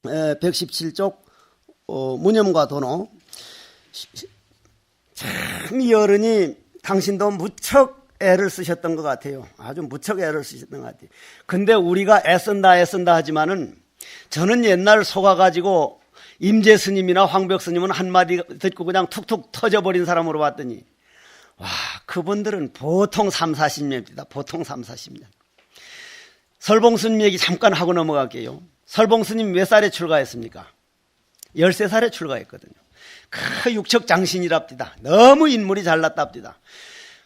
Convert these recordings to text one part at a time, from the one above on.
117쪽 무념과 도노. 참 이 어른이 당신도 무척 애를 쓰셨던 것 같아요. 아주 무척 애를 쓰셨던 것 같아요. 근데 우리가 애쓴다 하지만은 저는 옛날 속아가지고 임재 스님이나 황벽 스님은 한마디 듣고 그냥 툭툭 터져버린 사람으로 봤더니 와, 그분들은 보통 3, 40년입니다. 보통 3, 40년. 설봉 스님 얘기 잠깐 하고 넘어갈게요. 설봉 스님 몇 살에 출가했습니까? 13살에 출가했거든요. 그 육척 장신이랍니다. 너무 인물이 잘났답니다.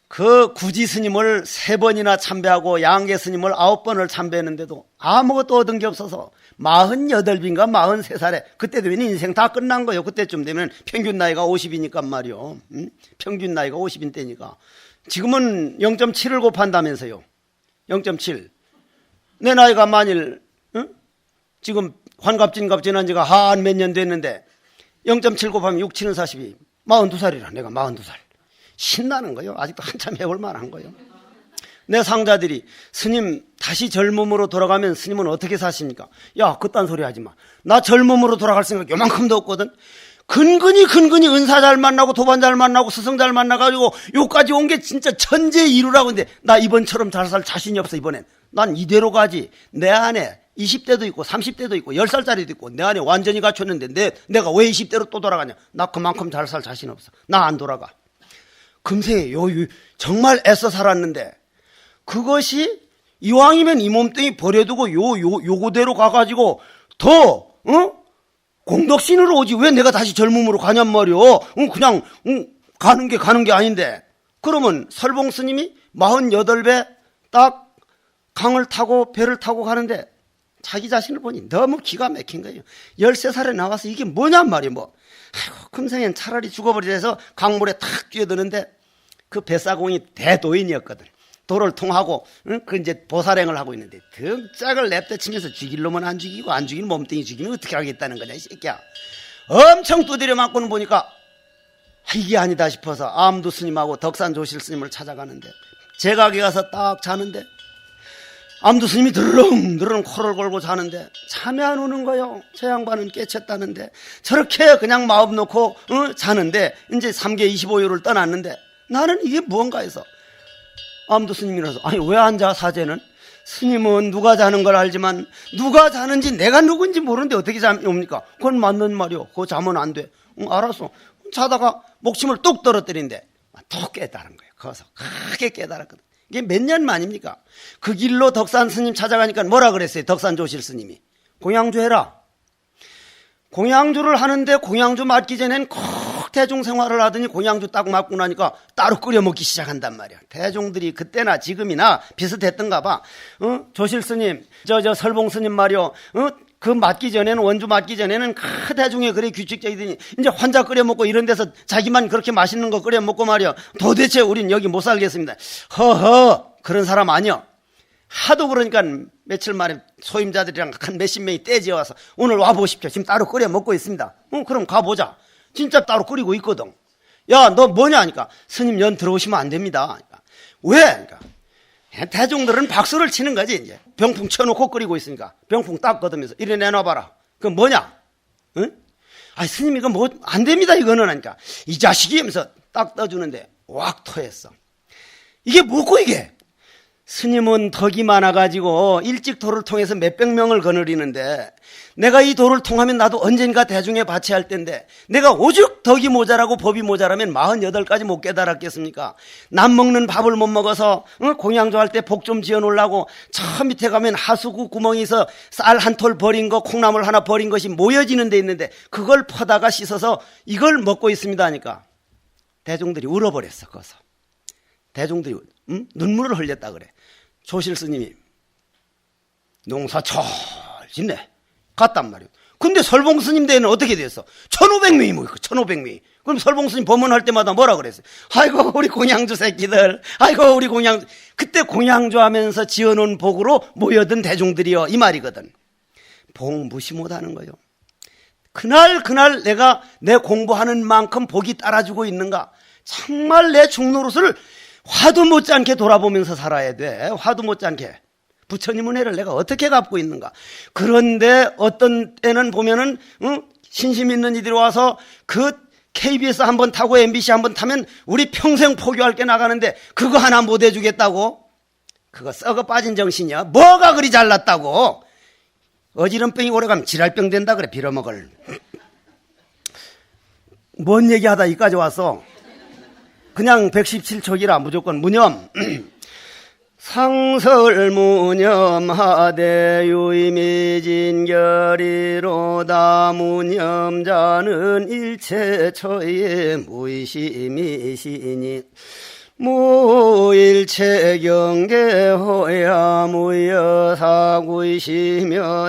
그 구지 스님을 3번이나 참배하고 양계 스님을 9번을 참배했는데도 아무것도 얻은 게 없어서 48인가 43살에 그때도 인생 다 끝난 거예요. 그때쯤 되면 평균 나이가 50이니까 말이요. 평균 나이가 50인 때니까. 지금은 0.7을 곱한다면서요. 0.7. 내 나이가 만일 지금 환갑진갑진한 지가 한 몇 년 됐는데 0.7 곱하면 6, 7은 42. 42살이라 내가 42살. 신나는 거예요. 아직도 한참 해볼 만한 거예요. 내 상자들이 스님 다시 젊음으로 돌아가면 스님은 어떻게 사십니까? 야, 그딴 소리 하지 마. 나 젊음으로 돌아갈 생각 요만큼도 없거든. 근근히 은사 잘 만나고 도반 잘 만나고 스승 잘 만나가지고 요까지 온 게 진짜 천재이루라고. 근데 나 이번처럼 잘 살 자신이 없어. 이번엔 난 이대로 가지. 내 안에 20대도 있고 30대도 있고 10살짜리도 있고 내 안에 완전히 갖췄는데 내가 왜 20대로 또 돌아가냐. 나 그만큼 잘 살 자신 없어. 나 안 돌아가. 금세 정말 애써 살았는데 그것이 이왕이면 이 몸뚱이 버려두고 요거대로 가가지고 더 공덕신으로 오지 왜 내가 다시 젊음으로 가냔 말이오. 그냥 가는 게 아닌데. 그러면 설봉 스님이 48배 딱 강을 타고 배를 타고 가는데 자기 자신을 보니 너무 기가 막힌 거예요. 13살에 나와서 이게 뭐냔 말이에요. 아이고, 금생엔 차라리 죽어버리자 해서 강물에 탁 뛰어드는데 그 뱃사공이 대도인이었거든. 도를 통하고 그 이제 보살행을 하고 있는데 등짝을 냅대치면서 죽일 놈은 안 죽이고 안 죽이는 몸뚱이 죽이면 어떻게 하겠다는 거냐 이 새끼야. 엄청 두드려 맞고는 보니까 이게 아니다 싶어서 암두 스님하고 덕산 조실 스님을 찾아가는데 제각에 가서 딱 자는데 암두 스님이 드르렁 코를 골고 자는데 잠이 안 오는 거요. 저 양반은 깨쳤다는데 저렇게 그냥 마음 놓고 자는데 이제 3개 25요를 떠났는데 나는 이게 뭔가 해서 암두 스님이라서 아니 왜 앉아 사제는? 스님은 누가 자는 걸 알지만 누가 자는지 내가 누군지 모르는데 어떻게 잠이 옵니까? 그건 맞는 말이오. 그거 자면 안 돼. 알았어. 자다가 목침을 뚝 떨어뜨린데 또 깨달은 거예요. 거기서 크게 깨달았거든. 이게 몇 년 만입니까? 그 길로 덕산 스님 찾아가니까 뭐라 그랬어요? 덕산 조실 스님이 공양주 해라. 공양주를 하는데 공양주 맞기 전엔 꼭 대중생활을 하더니 공양주 딱 맞고 나니까 따로 끓여 먹기 시작한단 말이야. 대중들이 그때나 지금이나 비슷했던가 봐. 조실 스님, 저 설봉 스님 말이요. 그 맞기 전에는 원주 맞기 전에는 그 대중에 그래 규칙적이더니 이제 환자 끓여 먹고 이런 데서 자기만 그렇게 맛있는 거 끓여 먹고 말이야. 도대체 우린 여기 못 살겠습니다. 허허 그런 사람 아니요. 하도 그러니까 며칠 만에 소임자들이랑 한 몇십 명이 떼지어 와서 오늘 와보십시오. 지금 따로 끓여 먹고 있습니다. 그럼 가보자. 진짜 따로 끓이고 있거든. 야, 너 뭐냐 하니까 스님 연 들어오시면 안 됩니다. 그러니까, 왜? 그러니까 대중들은 박수를 치는 거지. 이제 병풍 쳐놓고 끓이고 있으니까 병풍 딱 걷으면서 이래 내놔봐라. 그건 뭐냐? 응? 아니 스님 이거 뭐 안 됩니다 이거는 하니까 이 자식이 하면서 딱 떠주는데 왁 토했어. 이게 뭐고 이게? 스님은 덕이 많아가지고 일찍 도를 통해서 몇백 명을 거느리는데 내가 이 도를 통하면 나도 언젠가 대중에 바치할 텐데 내가 오죽 덕이 모자라고 법이 모자라면 48까지 못 깨달았겠습니까? 남 먹는 밥을 못 먹어서 공양조 할 때 복 좀 지어놓으려고 저 밑에 가면 하수구 구멍이 있어 쌀 한 톨 버린 거 콩나물 하나 버린 것이 모여지는 데 있는데 그걸 퍼다가 씻어서 이걸 먹고 있습니다 하니까 대중들이 울어버렸어. 거기서 대중들이 눈물을 흘렸다 그래. 조실 스님이 농사 잘 짓네 갔단 말이에요. 근데 설봉 스님 대회는 어떻게 됐어? 1500명이 모이고 1500명이. 그럼 설봉 스님 법문할 때마다 뭐라 그랬어요? 아이고 우리 공양주 새끼들, 아이고 우리 공양주. 그때 공양주 하면서 지어놓은 복으로 모여든 대중들이요 이 말이거든. 복 무시 못하는 거요. 그날 내가 내 공부하는 만큼 복이 따라주고 있는가. 정말 내 중노릇을 화도 못지않게 돌아보면서 살아야 돼. 화도 못지않게. 부처님 은혜를 내가 어떻게 갚고 있는가. 그런데 어떤 때는 보면은 신심 있는 이들이 와서 그 KBS 한번 타고 MBC 한번 타면 우리 평생 포교할 게 나가는데 그거 하나 못 해주겠다고? 그거 썩어 빠진 정신이야. 뭐가 그리 잘났다고? 어지럼병이 오래가면 지랄병 된다 그래. 빌어먹을. 뭔 얘기하다 여기까지 왔어. 그냥 117촉이라 무조건 무념. 상설무념하되 유의미진결이로다. 무념자는 일체처에 무의심이시니 무일체경계호야 무여사구이시며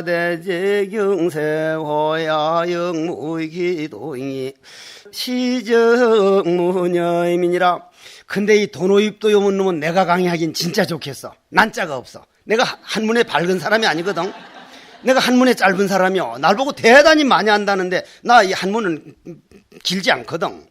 대제경세호야 영무기도잉이 시정무녀임이니라. 근데 이 도노입도 요문 놈은 내가 강의하긴 진짜 좋겠어. 난자가 없어. 내가 한문에 밝은 사람이 아니거든. 내가 한문에 짧은 사람이요. 날 보고 대단히 많이 한다는데 나 이 한문은 길지 않거든.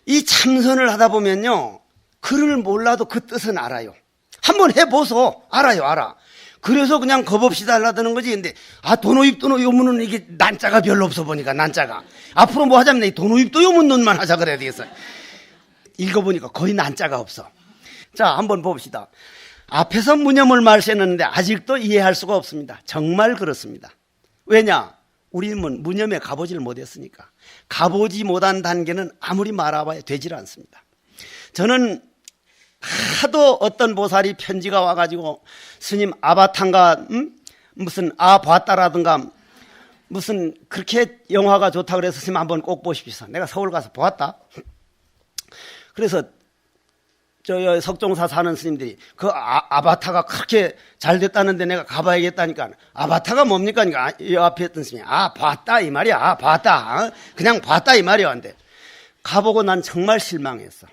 이 참선을 하다 보면요, 글을 몰라도 그 뜻은 알아요. 한번 해보소. 알아요, 알아. 그래서 그냥 겁없이 달라드는 거지. 근데 도노입도 요문은 이게 난자가 별로 없어 보니까. 난자가 앞으로 뭐 하자면 이 도노입도 요문론만 하자 그래야 되겠어. 읽어보니까 거의 난자가 없어. 자, 한번 봅시다. 앞에서 무념을 말씀했는데 아직도 이해할 수가 없습니다. 정말 그렇습니다. 왜냐? 우리는 무념에 가보지를 못했으니까. 가보지 못한 단계는 아무리 말아봐야 되질 않습니다. 저는 하도 어떤 보살이 편지가 와가지고 스님 아바탄가 무슨 봤다라든가 무슨 그렇게 영화가 좋다 그래서 스님 한번 꼭 보십시오. 내가 서울 가서 보았다. 그래서 저 석종사 사는 스님들이 그 아바타가 그렇게 잘 됐다는데 내가 가봐야겠다니까. 아바타가 뭡니까? 그러니까 이 앞에 있던 스님이 봤다 이 말이야. 봤다. 그냥 봤다 이 말이야. 근데 가보고 난 정말 실망했어.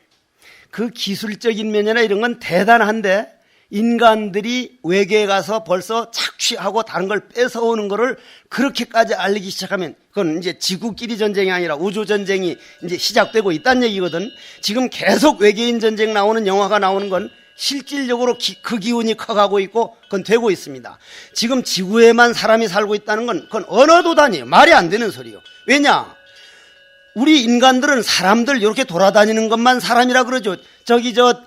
그 기술적인 면이나 이런 건 대단한데 인간들이 외계에 가서 벌써 착취하고 다른 걸 뺏어오는 거를 그렇게까지 알리기 시작하면 그건 이제 지구끼리 전쟁이 아니라 우주 전쟁이 이제 시작되고 있다는 얘기거든. 지금 계속 외계인 전쟁 나오는 영화가 나오는 건 실질적으로 그 기운이 커가고 있고 그건 되고 있습니다. 지금 지구에만 사람이 살고 있다는 건 그건 어느 도단이에요. 말이 안 되는 소리요. 왜냐? 우리 인간들은 사람들 이렇게 돌아다니는 것만 사람이라 그러죠.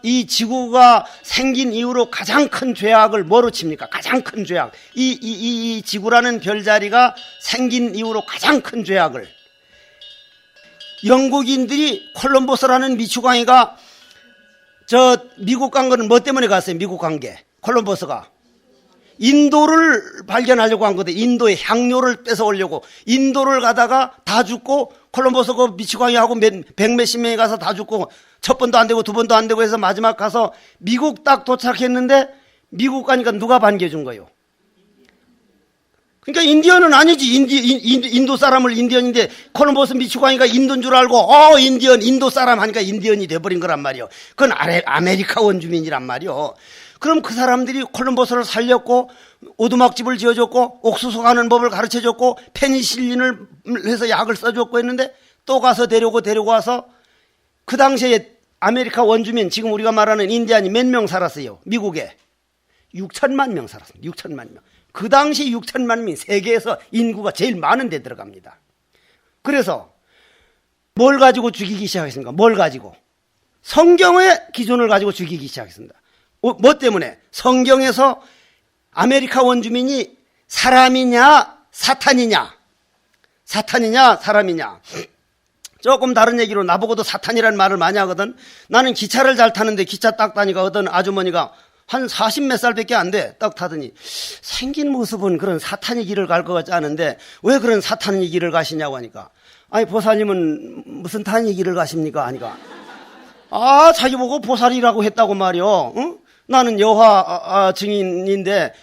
이 지구가 생긴 이후로 가장 큰 죄악을 뭐로 칩니까? 가장 큰 죄악. 이 지구라는 별자리가 생긴 이후로 가장 큰 죄악을. 영국인들이 콜럼버스라는 미추광이가 미국 간 거는 뭐 때문에 갔어요? 미국 간 게. 콜럼버스가. 인도를 발견하려고 한 거데 인도의 향료를 뺏어오려고 인도를 가다가 다 죽고 콜럼버스 그 미치광이하고 백몇십 명이 가서 다 죽고 첫 번도 안 되고 두 번도 안 되고 해서 마지막 가서 미국 딱 도착했는데 미국 가니까 누가 반겨준 거예요? 그러니까 인디언은 아니지. 인도 사람을 인디언인데 콜럼버스 미치광이가 인도인 줄 알고 인디언 인도 사람 하니까 인디언이 돼버린 거란 말이요. 그건 아메리카 원주민이란 말이요. 그럼 그 사람들이 콜럼버스를 살렸고 오두막집을 지어줬고 옥수수 가는 법을 가르쳐줬고 페니실린을 해서 약을 써줬고 했는데 또 가서 데리고 와서 그 당시에 아메리카 원주민 지금 우리가 말하는 인디안이 몇 명 살았어요? 미국에 6천만 명 살았습니다. 6천만 명. 그 당시 6천만 명이 세계에서 인구가 제일 많은 데 들어갑니다. 그래서 뭘 가지고 죽이기 시작했습니까? 뭘 가지고? 성경의 기준을 가지고 죽이기 시작했습니다. 뭐 때문에? 성경에서 아메리카 원주민이 사람이냐 사탄이냐 사람이냐. 조금 다른 얘기로 나보고도 사탄이라는 말을 많이 하거든. 나는 기차를 잘 타는데 기차 딱 타니까 어떤 아주머니가 한 40몇 살밖에 안 돼. 딱 타더니 생긴 모습은 그런 사탄이 길을 갈 것 같지 않은데 왜 그런 사탄이 길을 가시냐고 하니까 아니 보살님은 무슨 탄이 길을 가십니까? 하니까 자기 보고 보살이라고 했다고 말이요. 응? 나는 여화 증인인데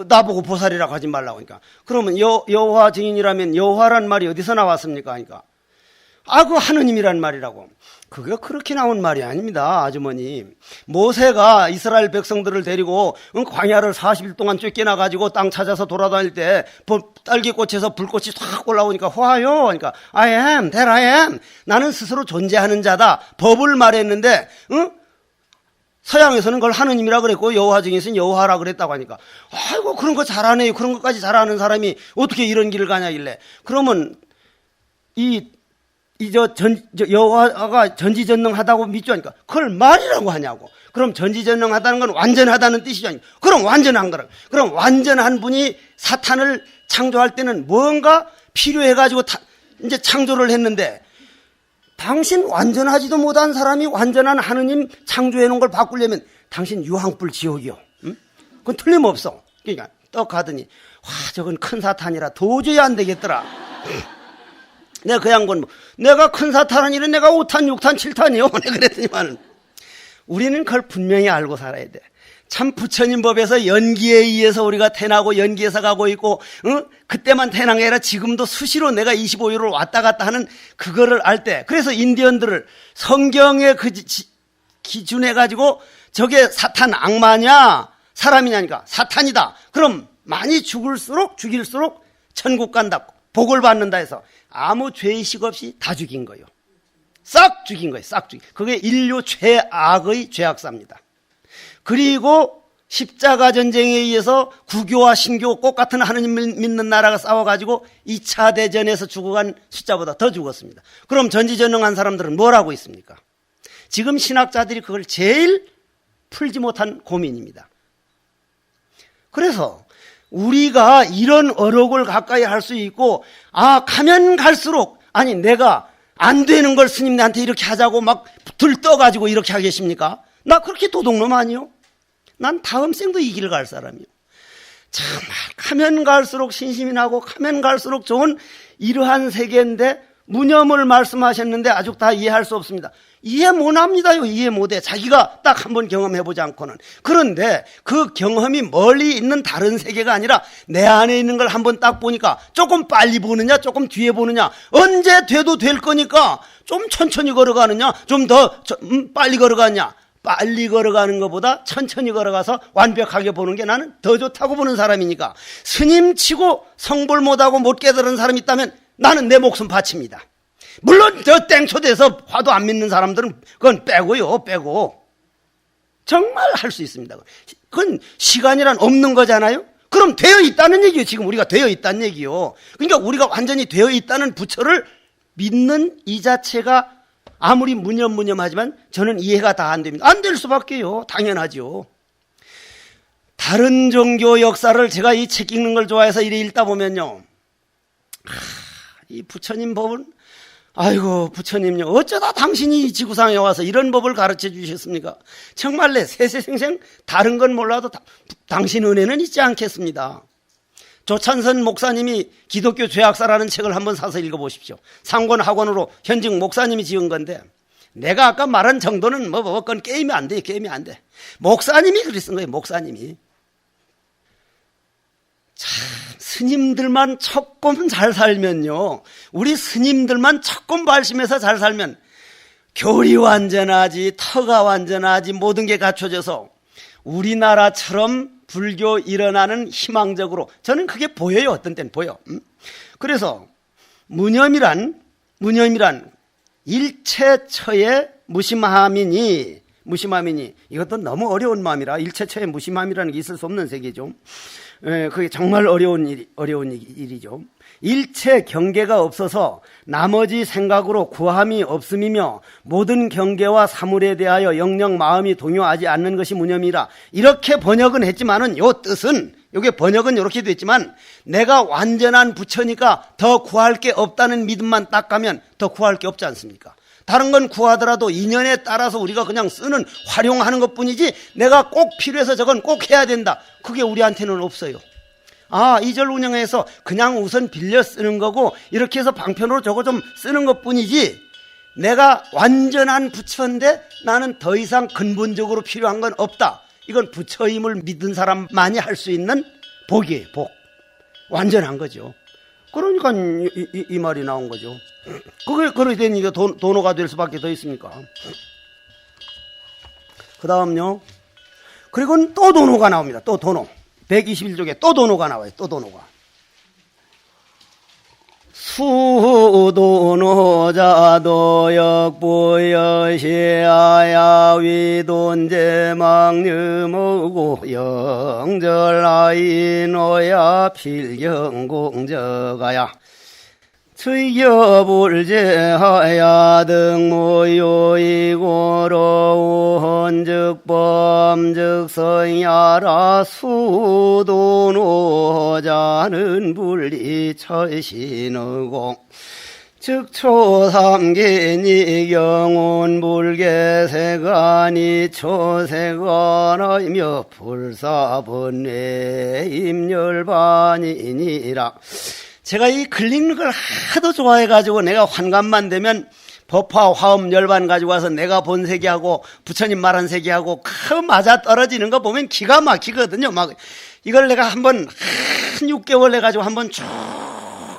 나보고 보살이라고 하지 말라고 하니까 그러면 여화 증인이라면 여화란 말이 어디서 나왔습니까? 하니까 그 하느님이란 말이라고. 그게 그렇게 나온 말이 아닙니다, 아주머니. 모세가 이스라엘 백성들을 데리고 광야를 40일 동안 쫓겨나가지고 땅 찾아서 돌아다닐 때 딸기꽃에서 불꽃이 확 올라오니까 화요. 그러니까 I am, that I am. 나는 스스로 존재하는 자다. 법을 말했는데 서양에서는 그걸 하느님이라 그랬고 여호와 중에서는 여호와라 그랬다고 하니까 아이고 그런 거 잘하네요. 그런 것까지 잘하는 사람이 어떻게 이런 길을 가냐길래 그러면 여호와가 전지전능하다고 믿죠 하니까 그걸 말이라고 하냐고. 그럼 전지전능하다는 건 완전하다는 뜻이죠. 그럼 완전한 거라. 그럼 완전한 분이 사탄을 창조할 때는 뭔가 필요해가지고 이제 창조를 했는데 당신 완전하지도 못한 사람이 완전한 하느님 창조해 놓은 걸 바꾸려면 당신 유황불 지옥이요. 응? 그건 틀림없어. 그러니까 떡 가더니 와 저건 큰 사탄이라 도저히 안 되겠더라. 내가 그 양반 내가 큰 사탄은 이래 내가 5탄 6탄 7탄이요. 내가 그랬더니만 우리는 그걸 분명히 알고 살아야 돼. 참 부처님 법에서 연기에 의해서 우리가 태어나고 연기에서 가고 있고 그때만 태어난 게 아니라 지금도 수시로 내가 25일을 왔다 갔다 하는 그거를 알 때 그래서 인디언들을 성경의 그 기준해 가지고 저게 사탄 악마냐 사람이냐니까 사탄이다. 그럼 많이 죽일수록 천국 간다. 복을 받는다 해서 아무 죄의식 없이 다 죽인 거예요. 싹 죽인 거예요. 싹 죽인. 그게 인류 최악의 죄악사입니다. 그리고 십자가 전쟁에 의해서 구교와 신교 똑같은 하느님 믿는 나라가 싸워가지고 2차 대전에서 죽어간 숫자보다 더 죽었습니다. 그럼 전지전능한 사람들은 뭘 하고 있습니까? 지금 신학자들이 그걸 제일 풀지 못한 고민입니다. 그래서 우리가 이런 어록을 가까이 할 수 있고 가면 갈수록 아니 내가 안 되는 걸 스님한테 이렇게 하자고 막 들떠가지고 이렇게 하겠습니까? 나 그렇게 도둑놈 아니요? 난 다음 생도 이 길을 갈 사람이요. 정말 가면 갈수록 신심이 나고 가면 갈수록 좋은 이러한 세계인데 무념을 말씀하셨는데 아직 다 이해할 수 없습니다. 이해 못합니다요. 이해 못해. 자기가 딱 한번 경험해보지 않고는. 그런데 그 경험이 멀리 있는 다른 세계가 아니라 내 안에 있는 걸 한번 딱 보니까 조금 빨리 보느냐 조금 뒤에 보느냐 언제 돼도 될 거니까 좀 천천히 걸어가느냐 좀 더 빨리 걸어가느냐 빨리 걸어가는 것보다 천천히 걸어가서 완벽하게 보는 게 나는 더 좋다고 보는 사람이니까 스님 치고 성불 못하고 못 깨달은 사람이 있다면 나는 내 목숨 바칩니다. 물론 저 땡초대에서 화도 안 믿는 사람들은 그건 빼고요. 빼고 정말 할 수 있습니다. 그건 시간이란 없는 거잖아요. 그럼 되어 있다는 얘기예요. 지금 우리가 되어 있다는 얘기요. 그러니까 우리가 완전히 되어 있다는 부처를 믿는 이 자체가 아무리 무념하지만 저는 이해가 다 안 됩니다. 안 될 수밖에요. 당연하죠. 다른 종교 역사를 제가 이 책 읽는 걸 좋아해서 이래 읽다 보면요. 이 부처님 법은 아이고 부처님요 어쩌다 당신이 이 지구상에 와서 이런 법을 가르쳐 주셨습니까? 정말 내 세세생생 다른 건 몰라도 당신 은혜는 있지 않겠습니다. 조찬선 목사님이 기독교 죄악사라는 책을 한번 사서 읽어보십시오. 상권학원으로 현직 목사님이 지은 건데 내가 아까 말한 정도는 그건 게임이 안 돼. 게임이 안 돼. 목사님이 그리 쓴 거예요. 목사님이. 참 스님들만 조금 잘 살면요 우리 스님들만 조금 발심해서 잘 살면 교리 완전하지 터가 완전하지 모든 게 갖춰져서 우리나라처럼 불교 일어나는 희망적으로 저는 그게 보여요. 어떤 때는 보여. 그래서 무념이란 일체처의 무심함이니 이것도 너무 어려운 마음이라 일체처의 무심함이라는 게 있을 수 없는 세계죠. 그게 정말 어려운 일이죠. 일체 경계가 없어서 나머지 생각으로 구함이 없음이며 모든 경계와 사물에 대하여 영영 마음이 동요하지 않는 것이 무념이라. 이렇게 번역은 했지만은 요 뜻은 요게 번역은 이렇게 됐지만 내가 완전한 부처니까 더 구할 게 없다는 믿음만 딱 가면 더 구할 게 없지 않습니까? 다른 건 구하더라도 인연에 따라서 우리가 그냥 쓰는 활용하는 것뿐이지 내가 꼭 필요해서 저건 꼭 해야 된다. 그게 우리한테는 없어요. 이절 운영해서 그냥 우선 빌려 쓰는 거고 이렇게 해서 방편으로 저거 좀 쓰는 것뿐이지 내가 완전한 부처인데 나는 더 이상 근본적으로 필요한 건 없다. 이건 부처임을 믿은 사람만이 할 수 있는 복이에요. 복. 완전한 거죠. 그러니까 이 말이 나온 거죠. 그렇게 되니까 도노가 될 수밖에 더 있습니까? 그 다음요. 그리고는 또 도노가 나옵니다. 또 도노. 121쪽에 또 도노가 나와요. 또 도노가. 수도노자도 역부여시아야위돈제망유무고 영절아이노야 필경공저가야 트여불제하야 등무요이고로 헌즉범즉성야라 수도노자는 분리철신의공 즉초삼계니 경운불계세간이 초세간이며 불사번뇌 임열반이니라. 제가 이 글리는 걸 하도 좋아해가지고 내가 환갑만 되면 법화, 화엄, 열반 가지고 와서 내가 본 세계하고 부처님 말한 세계하고 그 맞아 떨어지는 거 보면 기가 막히거든요. 막 이걸 내가 한번 한 6개월 해가지고 한번 쭉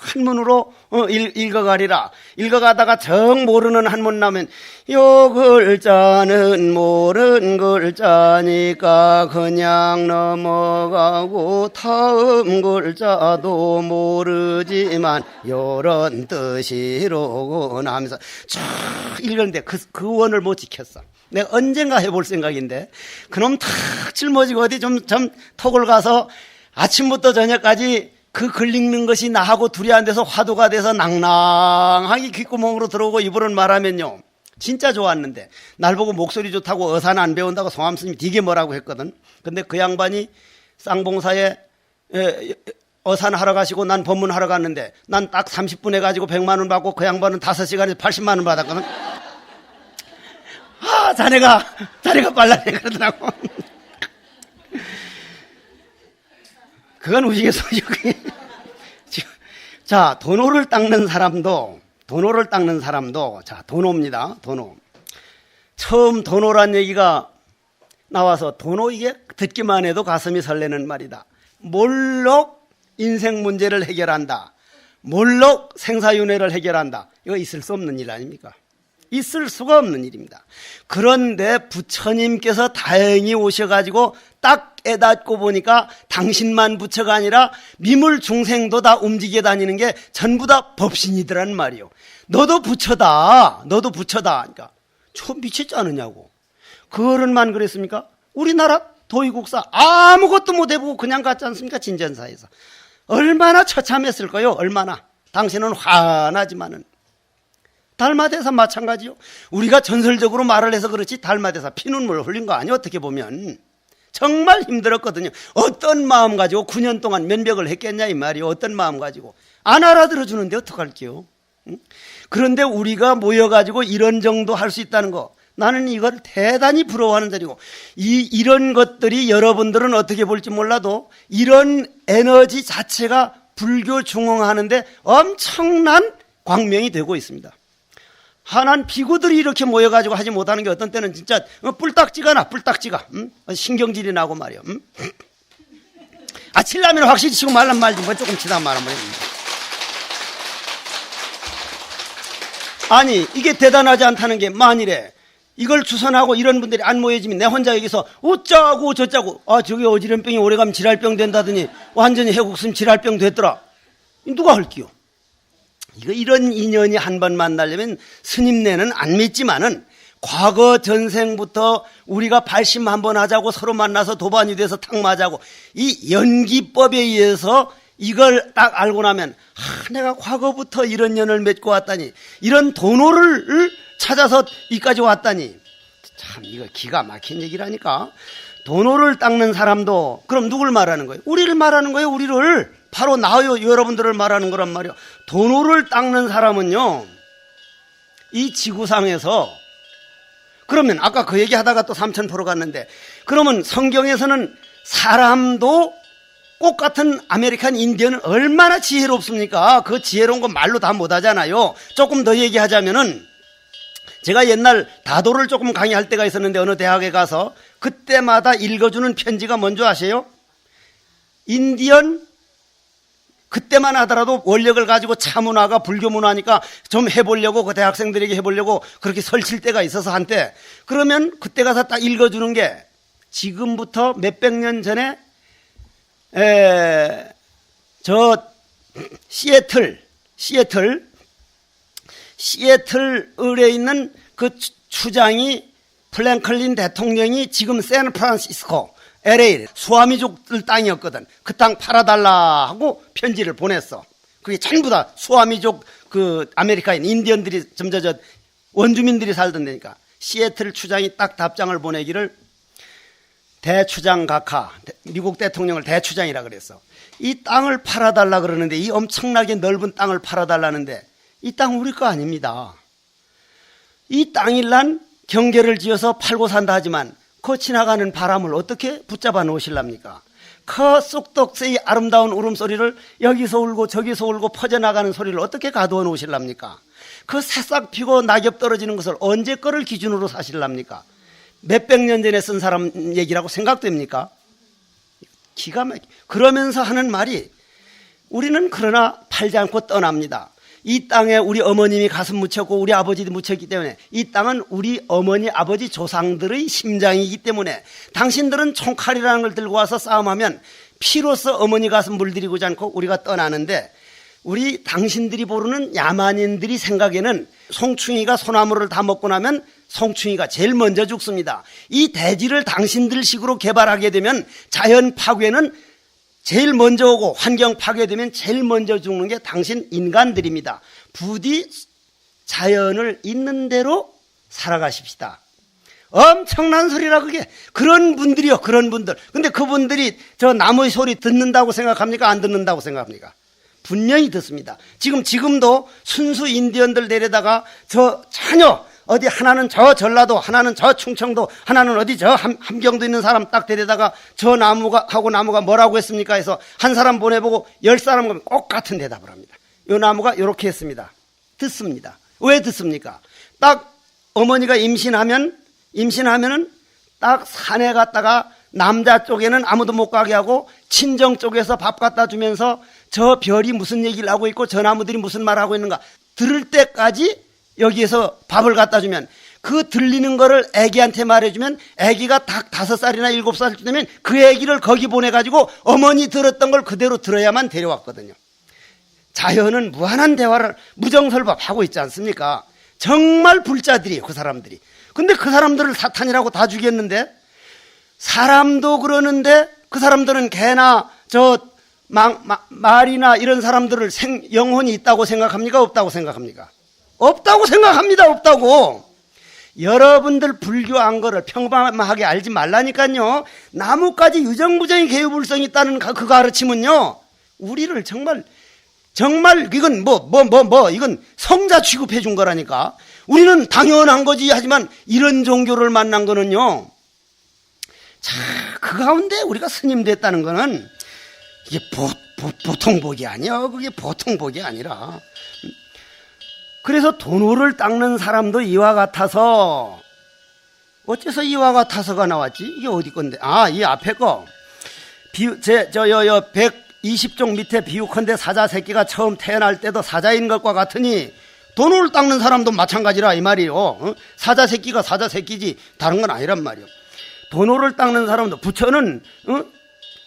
한문으로 읽어가리라. 읽어가다가 정 모르는 한문 나면 요 글자는 모르는 글자니까 그냥 넘어가고 다음 글자도 모르지만 요런 뜻이로군 하면서 쭉 읽었는데 그 원을 못 지켰어. 내가 언젠가 해볼 생각인데 그놈 탁 짊어지고 어디 좀 톡을 가서 아침부터 저녁까지 그 글 읽는 것이 나하고 둘이 안 돼서 화두가 돼서 낭낭하게 귓구멍으로 들어오고 입으로는 말하면요 진짜 좋았는데 날 보고 목소리 좋다고 어산 안 배운다고 성함 스님이 되게 뭐라고 했거든. 근데 그 양반이 쌍봉사에 어산 하러 가시고 난 법문 하러 갔는데 난 딱 30분 해가지고 100만 원 받고 그 양반은 5시간에 80만 원 받았거든. 아 자네가 빨라네 그러더라고. 그건 우스갯소리죠. 자, 도노를 닦는 사람도, 자, 도노입니다. 도노. 처음 도노란 얘기가 나와서 도노 이게 듣기만 해도 가슴이 설레는 말이다. 몰록 인생 문제를 해결한다. 몰록 생사윤회를 해결한다. 이거 있을 수 없는 일 아닙니까? 있을 수가 없는 일입니다. 그런데 부처님께서 다행히 오셔가지고 딱 깨닫고 보니까 당신만 부처가 아니라 미물 중생도 다 움직여 다니는 게 전부 다 법신이더란 말이요. 너도 부처다. 그러니까 저 미쳤지 않느냐고. 그 어른만 그랬습니까? 우리나라 도의국사 아무것도 못 해보고 그냥 갔지 않습니까? 진전사에서. 얼마나 처참했을까요? 얼마나. 당신은 화나지만은. 달마대사 마찬가지요. 우리가 전설적으로 말을 해서 그렇지 달마대사 피눈물 흘린 거 아니에요. 어떻게 보면 정말 힘들었거든요. 어떤 마음 가지고 9년 동안 면벽을 했겠냐 이 말이에요. 어떤 마음 가지고 안 알아들어주는데 어떡할게요. 응? 그런데 우리가 모여가지고 이런 정도 할 수 있다는 거 나는 이걸 대단히 부러워하는 자리고 이런 것들이 여러분들은 어떻게 볼지 몰라도 이런 에너지 자체가 불교 중흥하는데 엄청난 광명이 되고 있습니다. 하나는 비구들이 이렇게 모여가지고 하지 못하는 게 어떤 때는 진짜 뿔딱지가 나. 신경질이 나고 말이야. 칠라면 확실히 치고 말란 말지 뭐 조금 치다 말아 말이야. 아니 이게 대단하지 않다는 게 만일에 이걸 주선하고 이런 분들이 안 모여지면 내 혼자 여기서 어쩌고 저쩌고 저기 어지럼병이 오래가면 질할병 된다더니 완전히 해국순 질할병 됐더라. 누가 할게요? 이런 인연이 한 번 만나려면 스님네는 안 믿지만은 과거 전생부터 우리가 발심 한번 하자고 서로 만나서 도반이 돼서 탁 맞자고 이 연기법에 의해서 이걸 딱 알고 나면 내가 과거부터 이런 연을 맺고 왔다니 이런 도노를 찾아서 이까지 왔다니 참 이거 기가 막힌 얘기라니까. 도노를 닦는 사람도 그럼 누굴 말하는 거예요? 우리를 말하는 거예요. 우리를. 바로 나요 여러분들을 말하는 거란 말이에요. 도노를 닦는 사람은요 이 지구상에서 그러면 아까 그 얘기하다가 또 삼천포로 갔는데 그러면 성경에서는 사람도 꽃 같은 아메리칸 인디언은 얼마나 지혜롭습니까? 그 지혜로운 거 말로 다 못하잖아요. 조금 더 얘기하자면은 제가 옛날 다도를 조금 강의할 때가 있었는데 어느 대학에 가서 그때마다 읽어주는 편지가 뭔지 아세요? 인디언 그때만 하더라도 원력을 가지고 차문화가 불교문화니까 좀 해보려고 그 대학생들에게 해보려고 그렇게 설칠 때가 있어서 한때 그러면 그때 가서 딱 읽어주는 게 지금부터 몇백 년 전에 저 시애틀 시애틀에 있는 그 추장이 플랭클린 대통령이 지금 샌프란시스코, LA 수아미족들 땅이었거든. 그 땅 팔아달라 하고 편지를 보냈어. 그게 전부 다 수아미족 그 아메리카인 인디언들이 원주민들이 살던 데니까. 시애틀 추장이 딱 답장을 보내기를 대추장 각하, 미국 대통령을 대추장이라 그랬어. 이 땅을 팔아달라 그러는데, 이 엄청나게 넓은 땅을 팔아달라는데 이 땅 우리 거 아닙니다. 이 땅일란 경계를 지어서 팔고 산다 하지만 그 지나가는 바람을 어떻게 붙잡아 놓으실랍니까? 그 쑥덕새의 아름다운 울음소리를 여기서 울고 저기서 울고 퍼져나가는 소리를 어떻게 가두어 놓으실랍니까? 그 새싹 피고 낙엽 떨어지는 것을 언제 거를 기준으로 사실랍니까? 몇백 년 전에 쓴 사람 얘기라고 생각됩니까? 기가 막혀. 그러면서 하는 말이, 우리는 그러나 팔지 않고 떠납니다. 이 땅에 우리 어머님이 가슴 묻혔고 우리 아버지도 묻혔기 때문에, 이 땅은 우리 어머니 아버지 조상들의 심장이기 때문에 당신들은 총칼이라는 걸 들고 와서 싸움하면 피로써 어머니 가슴 물들이고자 않고 우리가 떠나는데, 우리 당신들이 모르는 야만인들이 생각에는 송충이가 소나무를 다 먹고 나면 송충이가 제일 먼저 죽습니다. 이 대지를 당신들 식으로 개발하게 되면 자연 파괴는 제일 먼저 오고 환경 파괴되면 제일 먼저 죽는 게 당신 인간들입니다. 부디 자연을 있는 대로 살아가십시다. 엄청난 소리라 그게. 그런 분들이요, 그런 분들. 근데 그분들이 저 나무의 소리 듣는다고 생각합니까? 안 듣는다고 생각합니까? 분명히 듣습니다. 지금도 순수 인디언들 데려다가 전혀 어디 하나는 저 전라도, 하나는 저 충청도, 하나는 어디 저 함경도 있는 사람 딱 데려다가 저 나무가 뭐라고 했습니까? 해서 한 사람 보내보고 10사람 가면 꼭 같은 대답을 합니다. 이 나무가 이렇게 했습니다. 듣습니다. 왜 듣습니까? 딱 어머니가 임신하면은 딱 산에 갔다가 남자 쪽에는 아무도 못 가게 하고 친정 쪽에서 밥 갖다 주면서 저 별이 무슨 얘기를 하고 있고 저 나무들이 무슨 말을 하고 있는가 들을 때까지 여기에서 밥을 갖다 주면, 그 들리는 거를 애기한테 말해주면 애기가 딱 5살이나 7살 되면 그 애기를 거기 보내가지고 어머니 들었던 걸 그대로 들어야만 데려왔거든요. 자연은 무한한 대화를 무정설법하고 있지 않습니까? 정말 불자들이에요, 그 사람들이. 근데 그 사람들을 사탄이라고 다 죽였는데, 사람도 그러는데 그 사람들은 개나 말이나 이런 사람들을 영혼이 있다고 생각합니까? 없다고 생각합니까? 없다고 생각합니다. 없다고. 여러분들 불교 안 거를 평범하게 알지 말라니까요. 나무까지 유정부정의 개유불성이 있다는 그 가르침은요, 우리를 정말 이건 이건 성자 취급해 준 거라니까. 우리는 당연한 거지 하지만 이런 종교를 만난 거는요, 자, 그 가운데 우리가 스님 됐다는 거는 이게 보통 복이 아니야. 그게 보통 복이 아니라. 그래서 도노를 닦는 사람도 이와 같아서, 어째서 이와 같아서가 나왔지? 이게 어디 건데? 이 앞에 거. 120종 밑에 비유컨대 사자 새끼가 처음 태어날 때도 사자인 것과 같으니 도노를 닦는 사람도 마찬가지라 이 말이요. 사자 새끼가 사자 새끼지 다른 건 아니란 말이요. 도노를 닦는 사람도, 부처는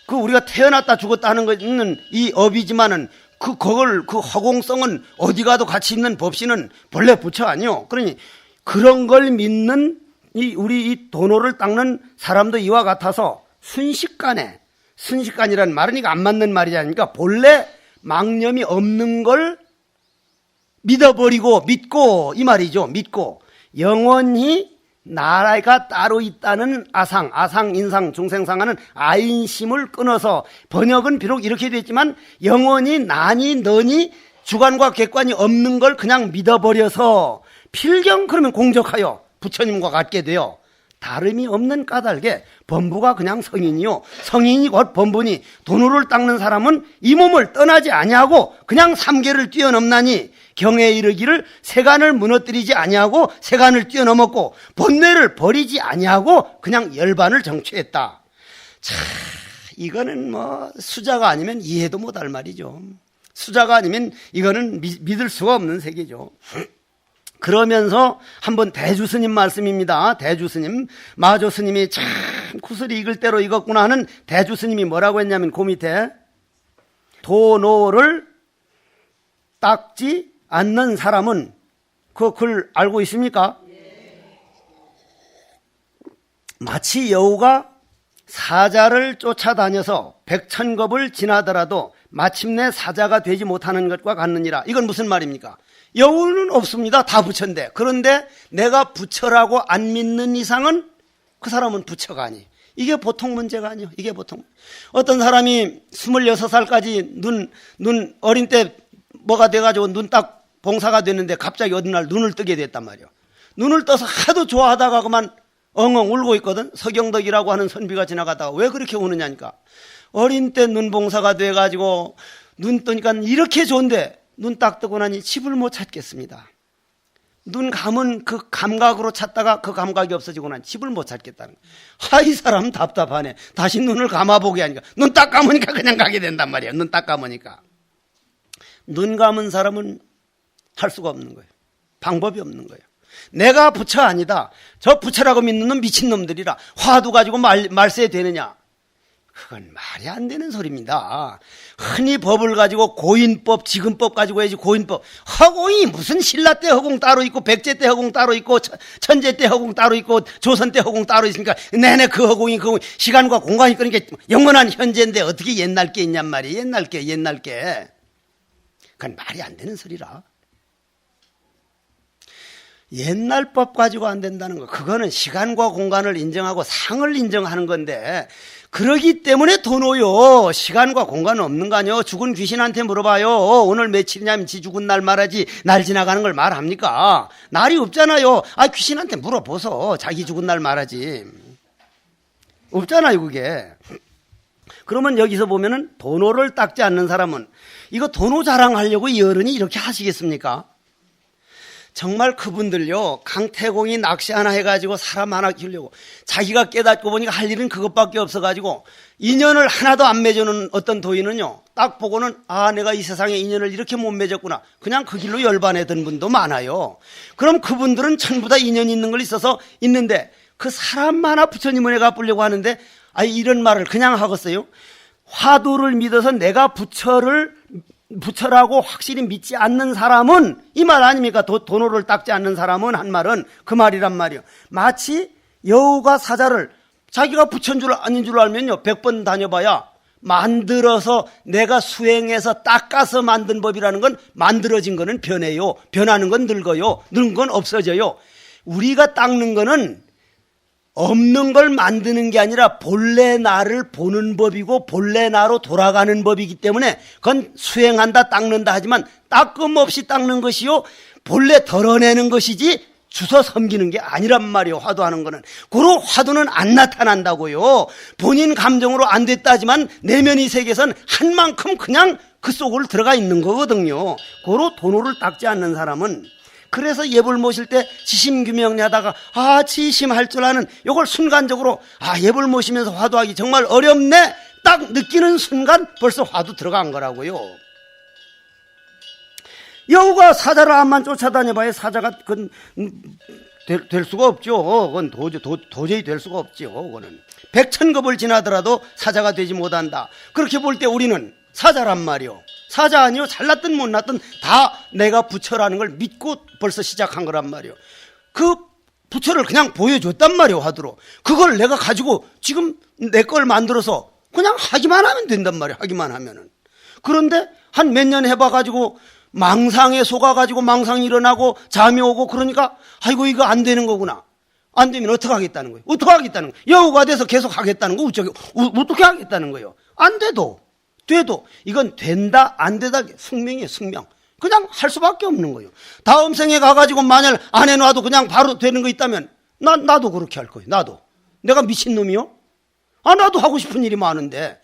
그 우리가 태어났다 죽었다 하는 것은 이 업이지만은 그 허공성은 어디 가도 같이 있는 법신은 본래 부처 아니요. 그러니 그런 걸 믿는 우리 이 도노를 닦는 사람도 이와 같아서 순식간이란 말은 이거 안 맞는 말이지 않습니까? 본래 망념이 없는 걸 믿고 이 말이죠. 믿고 영원히 나라가 따로 있다는 아상, 인상, 중생상하는 아인심을 끊어서, 번역은 비록 이렇게 됐지만 영원히 나니 너니 주관과 객관이 없는 걸 그냥 믿어버려서 필경 그러면 공적하여 부처님과 같게 돼요. 다름이 없는 까닭에 범부가 그냥 성인이요, 성인이 곧 범부니 도노를 닦는 사람은 이 몸을 떠나지 아니하고 그냥 삼계를 뛰어넘나니 경에 이르기를 세간을 무너뜨리지 아니하고 세간을 뛰어넘었고 본뇌를 버리지 아니하고 그냥 열반을 정취했다. 자, 이거는 수자가 아니면 이해도 못할 말이죠. 수자가 아니면 이거는 믿을 수가 없는 세계죠. 그러면서 한번 대주스님 말씀입니다. 대주스님, 마조스님이 참 구슬이 익을 대로 익었구나 하는 대주스님이 뭐라고 했냐면 그 밑에 도노를 닦지 않는 사람은 그 글 알고 있습니까? 마치 여우가 사자를 쫓아다녀서 백천겁을 지나더라도 마침내 사자가 되지 못하는 것과 같느니라. 이건 무슨 말입니까? 여우는 없습니다. 다 부처인데. 그런데 내가 부처라고 안 믿는 이상은 그 사람은 부처가 아니에요. 이게 보통 문제가 아니에요. 이게 보통. 어떤 사람이 26살까지 눈 어린 때 뭐가 돼가지고 눈 딱 봉사가 됐는데 갑자기 어느 날 눈을 뜨게 됐단 말이에요. 눈을 떠서 하도 좋아하다가 그만 엉엉 울고 있거든. 서경덕이라고 하는 선비가 지나가다가 왜 그렇게 우느냐니까. 어린 때 눈 봉사가 돼가지고 눈 뜨니까 이렇게 좋은데 눈 딱 뜨고 나니 집을 못 찾겠습니다. 눈 감은 그 감각으로 찾다가 그 감각이 없어지고 난 집을 못 찾겠다는 거야. 이 사람 답답하네. 다시 눈을 감아보게 하니까 눈 딱 감으니까 그냥 가게 된단 말이야. 눈 딱 감으니까. 눈 감은 사람은 할 수가 없는 거예요. 방법이 없는 거예요. 내가 부처 아니다. 저 부처라고 믿는 놈 미친놈들이라 화두 가지고 말세 되느냐. 그건 말이 안 되는 소리입니다. 흔히 법을 가지고 고인법, 지금법 가지고 해야지 고인법. 허공이 무슨 신라 때 허공 따로 있고 백제 때 허공 따로 있고 천제 때 허공 따로 있고 조선 때 허공 따로 있으니까 내내 그 허공이 그 시간과 공간이 그러니까 영원한 현재인데 어떻게 옛날 게 있냔 말이에요. 옛날 게. 그건 말이 안 되는 소리라. 옛날 법 가지고 안 된다는 거. 그거는 시간과 공간을 인정하고 상을 인정하는 건데 그러기 때문에 도노요. 시간과 공간은 없는 거 아니요. 죽은 귀신한테 물어봐요. 오늘 며칠이냐면 지 죽은 날 말하지 날 지나가는 걸 말합니까? 날이 없잖아요. 귀신한테 물어보소. 자기 죽은 날 말하지. 없잖아요 그게. 그러면 여기서 보면은 도노를 닦지 않는 사람은 이거 도노 자랑하려고 이 어른이 이렇게 하시겠습니까? 정말 그분들요, 강태공이 낚시 하나 해가지고 사람 하나 키우려고 자기가 깨닫고 보니까 할 일은 그것밖에 없어가지고 인연을 하나도 안 맺어놓은 어떤 도인은요, 딱 보고는 내가 이 세상에 인연을 이렇게 못 맺었구나. 그냥 그 길로 열반해든 분도 많아요. 그럼 그분들은 전부 다 인연이 있는 걸 있어서 있는데 그 사람 하나 부처님을 갚으려고 하는데 이런 말을 그냥 하겠어요? 화두를 믿어서 내가 부처라고 확실히 믿지 않는 사람은 이 말 아닙니까? 도노를 닦지 않는 사람은 한 말은 그 말이란 말이요. 마치 여우가 사자를 자기가 부처인 줄 아닌 줄 알면요 100번 다녀봐야 만들어서 내가 수행해서 닦아서 만든 법이라는 건 만들어진 거는 변해요. 변하는 건 늙어요. 늙은 건 없어져요. 우리가 닦는 거는 없는 걸 만드는 게 아니라 본래 나를 보는 법이고 본래 나로 돌아가는 법이기 때문에 그건 수행한다 닦는다 하지만 닦음 없이 닦는 것이요 본래 덜어내는 것이지 주워 섬기는 게 아니란 말이에요. 화두하는 거는. 고로 화두는 안 나타난다고요. 본인 감정으로 안 됐다 하지만 내면의 세계에선 한 만큼 그냥 그 속으로 들어가 있는 거거든요. 고로 도노를 닦지 않는 사람은 그래서 예불 모실 때 지심규명리 하다가 지심할 줄 아는 이걸 순간적으로 예불 모시면서 화두하기 정말 어렵네 딱 느끼는 순간 벌써 화두 들어간 거라고요. 여우가 사자를 암만 쫓아다녀봐야 사자가 될 수가 없죠. 그건 도저히 될 수가 없죠. 그거는 백천겁을 지나더라도 사자가 되지 못한다. 그렇게 볼 때 우리는 사자란 말이요. 사자 아니요. 잘났든 못났든 다 내가 부처라는 걸 믿고 벌써 시작한 거란 말이요. 그 부처를 그냥 보여줬단 말이요. 화두로. 그걸 내가 가지고 지금 내 걸 만들어서 그냥 하기만 하면 된단 말이요. 하기만 하면은. 그런데 한 몇 년 해봐가지고 망상에 속아가지고 망상이 일어나고 잠이 오고 그러니까 이거 안 되는 거구나. 안 되면 어떻게 하겠다는 거예요? 어떻게 하겠다는 거예요? 여우가 돼서 계속 하겠다는 거 어떻게 하겠다는 거예요? 안 돼도 이건 된다 안 되다 숙명이에요. 숙명. 그냥 할 수밖에 없는 거예요. 다음 생에 가가지고 만약 안 해놔도 그냥 바로 되는 거 있다면 나도 그렇게 할 거예요. 나도. 내가 미친놈이요? 나도 하고 싶은 일이 많은데